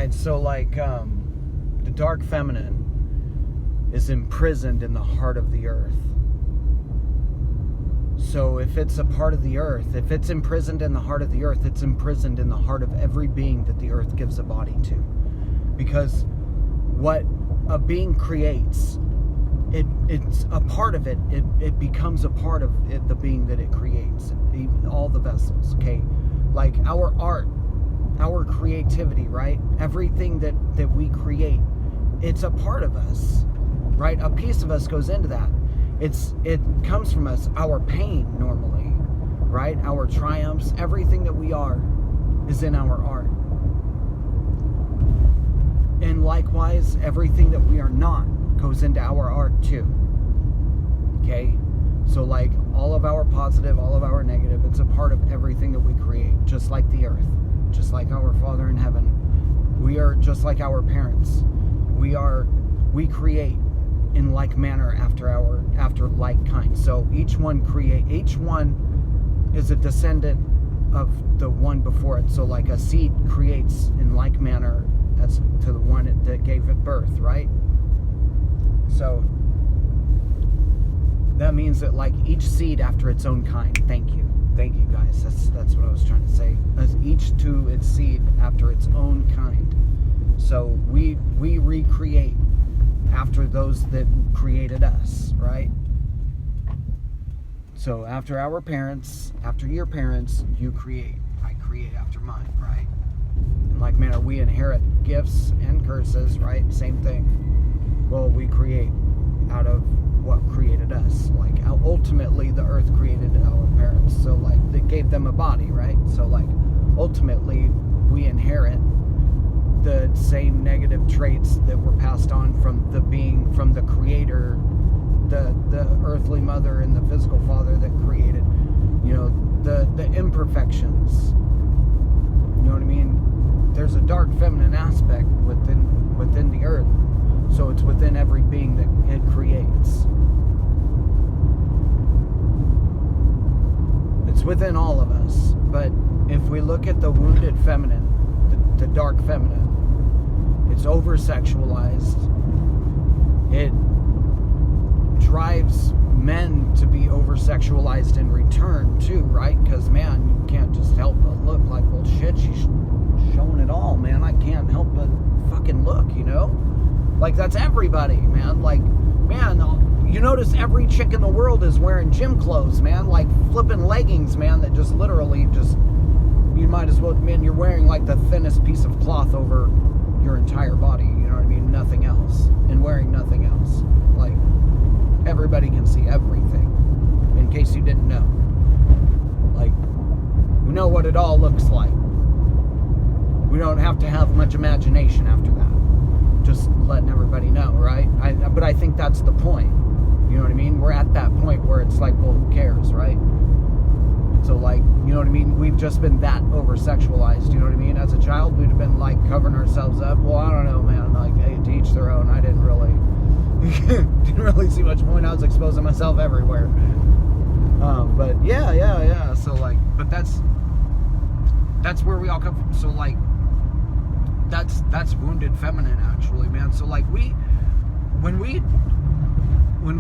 right? So like the dark feminine is imprisoned in the heart of the earth. So if it's a part of the earth, if it's imprisoned in the heart of the earth, it's imprisoned in the heart of every being that the earth gives a body to. Because what a being creates, it's a part of it. It becomes a part of it, the being that it creates. All the vessels, okay? Like our art, our creativity, right? Everything that we create, it's a part of us, right? A piece of us goes into that. It comes from us. Our pain normally, right? Our triumphs, everything that we are is in our art. And likewise, everything that we are not goes into our art too. Okay? So like all of our positive, all of our negative, it's a part of everything that we create, just like the earth, just like our Father in heaven. We are just like our parents. We create in like manner after like kind. So each one is a descendant of the one before it. So like a seed creates in like manner as to the one that gave it birth, right? So that means that like each seed after its own kind. Thank you guys. That's what I was trying to say. As each to its seed after its own kind. So we recreate after those that created us, right? So after our parents, after your parents, you create. I create after mine, right? In like manner, we inherit gifts and curses, right? Same thing. Well, we create out of what created us. Like ultimately, the earth created our parents, so like they gave them a body, right? So like ultimately, we inherit the same negative traits that were passed on from the creator, the earthly mother and the physical father that created, the imperfections. You know what I mean? There's a dark feminine aspect within the earth, so it's within every being that it creates. It's within all of us. But if we look at the wounded feminine, the dark feminine, it's over-sexualized. It drives men to be over-sexualized in return too, right? Because man, you can't just help but look like, well shit, she's showing it all, man. I can't help but fucking look, like that's everybody, man. Like, man, you notice every chick in the world is wearing gym clothes, man, like flipping leggings, man, that just literally you might as well, man, you're wearing like the thinnest piece of cloth over your entire body, you know what I mean? Nothing else. And wearing nothing else. Like, everybody can see everything, in case you didn't know. Like, we know what it all looks like. We don't have to have much imagination after that. Just letting everybody know, right? But I think that's the point. You know what I mean? We're at that point where it's like, well, who cares, right? So like, you know what I mean? We've just been that over-sexualized, you know what I mean? As a child, we'd have been like covering ourselves up. Well, I don't know, man. Like, hey, to each their own. I didn't really see much point. I was exposing myself everywhere. But yeah. So like, but that's where we all come from. So like, that's wounded feminine actually, man. So like when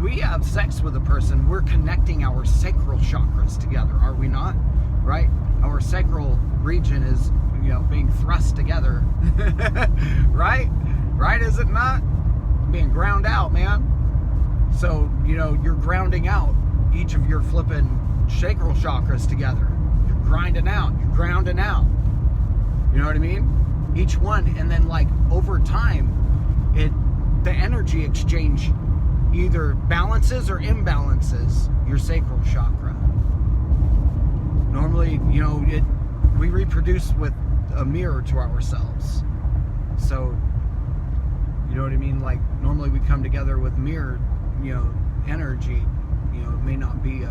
we have sex with a person, we're connecting our sacral chakras together, are we not? Right? Our sacral region is, being thrust together. Right? Right, is it not? Being ground out, man. So, you're grounding out each of your flipping sacral chakras together. You're grinding out. You're grounding out. You know what I mean? Each one, and then like over time, the energy exchange either balances or imbalances your sacral chakra. Normally, we reproduce with a mirror to ourselves. So, you know what I mean? Like, normally we come together with mirrored, energy. It may not be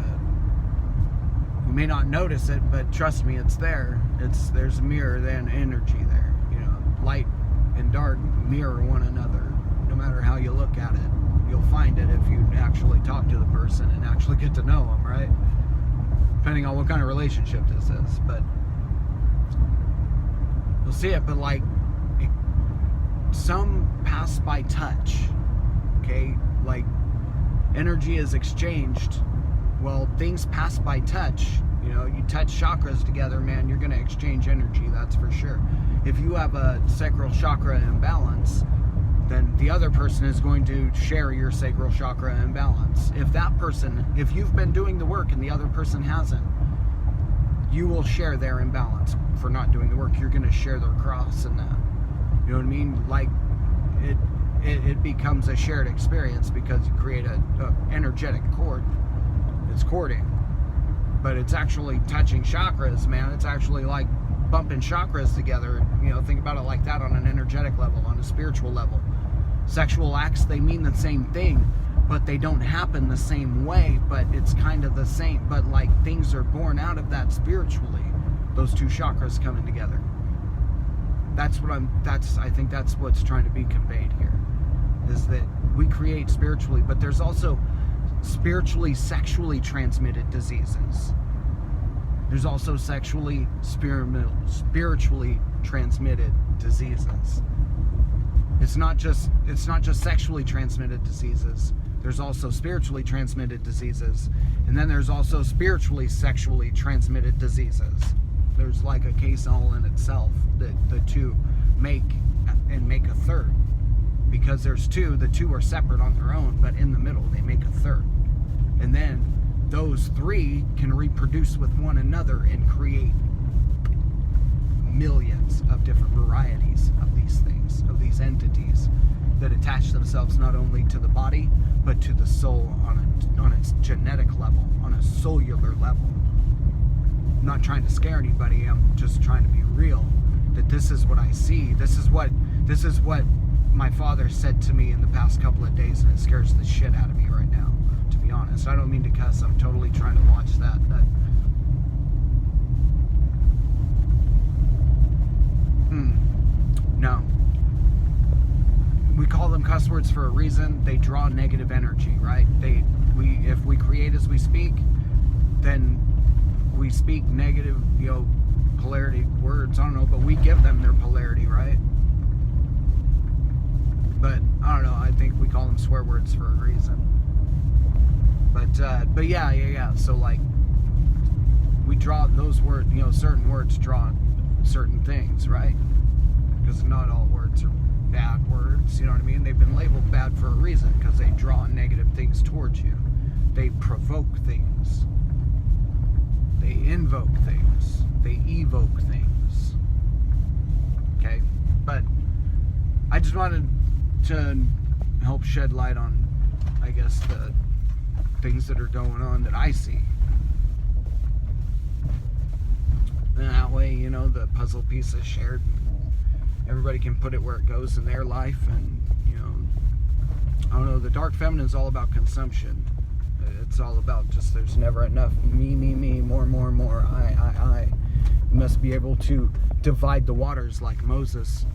you may not notice it, but trust me, it's there. There's mirror, then energy there. Light and dark mirror one another. No matter how you look at it, you'll find it if you actually talk to the person and actually get to know them, right? Depending on what kind of relationship this is, but you'll see it. But like, some pass by touch, okay? Like, energy is exchanged. Well, things pass by touch. You know, you touch chakras together, man, you're going to exchange energy, that's for sure. If you have a sacral chakra imbalance, then the other person is going to share your sacral chakra imbalance. If you've been doing the work and the other person hasn't, you will share their imbalance for not doing the work. You're going to share their cross in that. You know what I mean? Like, it becomes a shared experience because you create a energetic cord. It's cording. But it's actually touching chakras, man. It's actually like bumping chakras together. You know, think about it like that on an energetic level, on a spiritual level. Sexual acts, they mean the same thing, but they don't happen the same way, but it's kind of the same. But like, things are born out of that spiritually. Those two chakras coming together. I think that's what's trying to be conveyed here. Is that we create spiritually, but there's also spiritually, sexually transmitted diseases. There's also spiritually transmitted diseases. It's not just sexually transmitted diseases. There's also spiritually transmitted diseases, and then there's also spiritually sexually transmitted diseases. There's like a case all in itself that the two make a third. Because there's two, the two are separate on their own, but in the middle they make a third. And then those three can reproduce with one another and create millions of different varieties of these things, of these entities that attach themselves not only to the body, but to the soul on its genetic level, on a cellular level. I'm not trying to scare anybody, I'm just trying to be real, that this is what I see. This is what my father said to me in the past couple of days, and it scares the shit out of me right now, to be honest. I don't mean to cuss, I'm totally trying to watch that. No. We call them cuss words for a reason. They draw negative energy, right? If we create as we speak, then we speak negative, polarity words. I don't know, but we give them their polarity, right? But I don't know. I think we call them swear words for a reason. But yeah. So like, we draw those words. Certain words draw certain things, right? Because not all words are bad words. You know what I mean? They've been labeled bad for a reason because they draw negative things towards you. They provoke things. They invoke things. They evoke things. Okay? But I just wanted to help shed light on, I guess, the things that are going on that I see. And that way, the puzzle piece is shared. Everybody can put it where it goes in their life. And, I don't know, the dark feminine is all about consumption. It's all about just, there's never enough. Me, more. I. You must be able to divide the waters like Moses.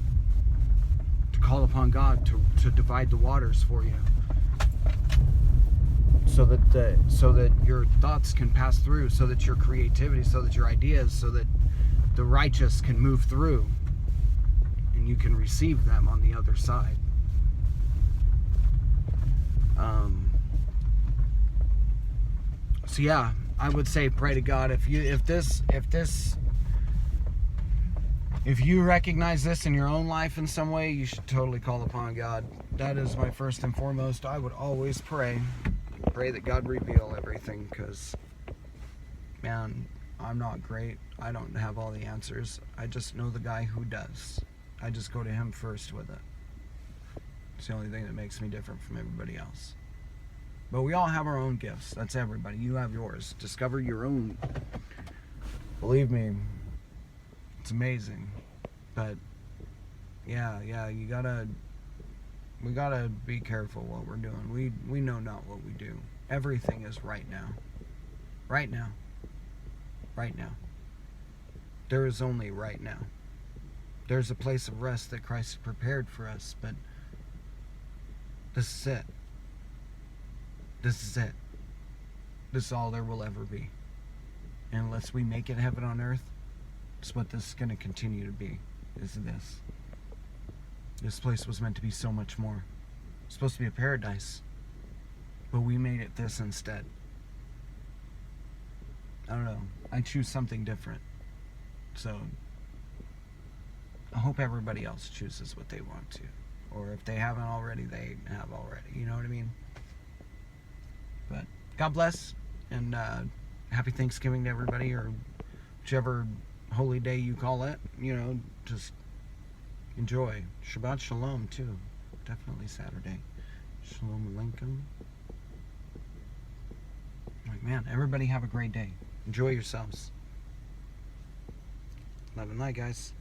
To call upon God to divide the waters for you. So that your thoughts can pass through, so that your creativity, so that your ideas, so that the righteous can move through. And you can receive them on the other side. So yeah, I would say pray to God. If you recognize this in your own life in some way, you should totally call upon God. That is my first and foremost. I would always pray that God reveal everything, because, man, I'm not great. I don't have all the answers. I just know the guy who does. I just go to him first with it. It's the only thing that makes me different from everybody else. But we all have our own gifts. That's everybody. You have yours. Discover your own. Believe me, it's amazing. But yeah, we gotta be careful what we're doing. We know not what we do. Everything is right now. Right now. Right now. There is only right now. There's a place of rest that Christ has prepared for us, but this is it. This is it. This is all there will ever be. And unless we make it heaven on earth, it's what this is going to continue to be, is this. This place was meant to be so much more. It's supposed to be a paradise. But we made it this instead. I don't know. I choose something different. So I hope everybody else chooses what they want to. Or if they haven't already, they have already. You know what I mean? But God bless. And happy Thanksgiving to everybody. Or whichever holy day you call it. You know, just enjoy. Shabbat Shalom too. Definitely Saturday. Shalom Aleichem. Like, man, everybody have a great day. Enjoy yourselves. Love and light, guys.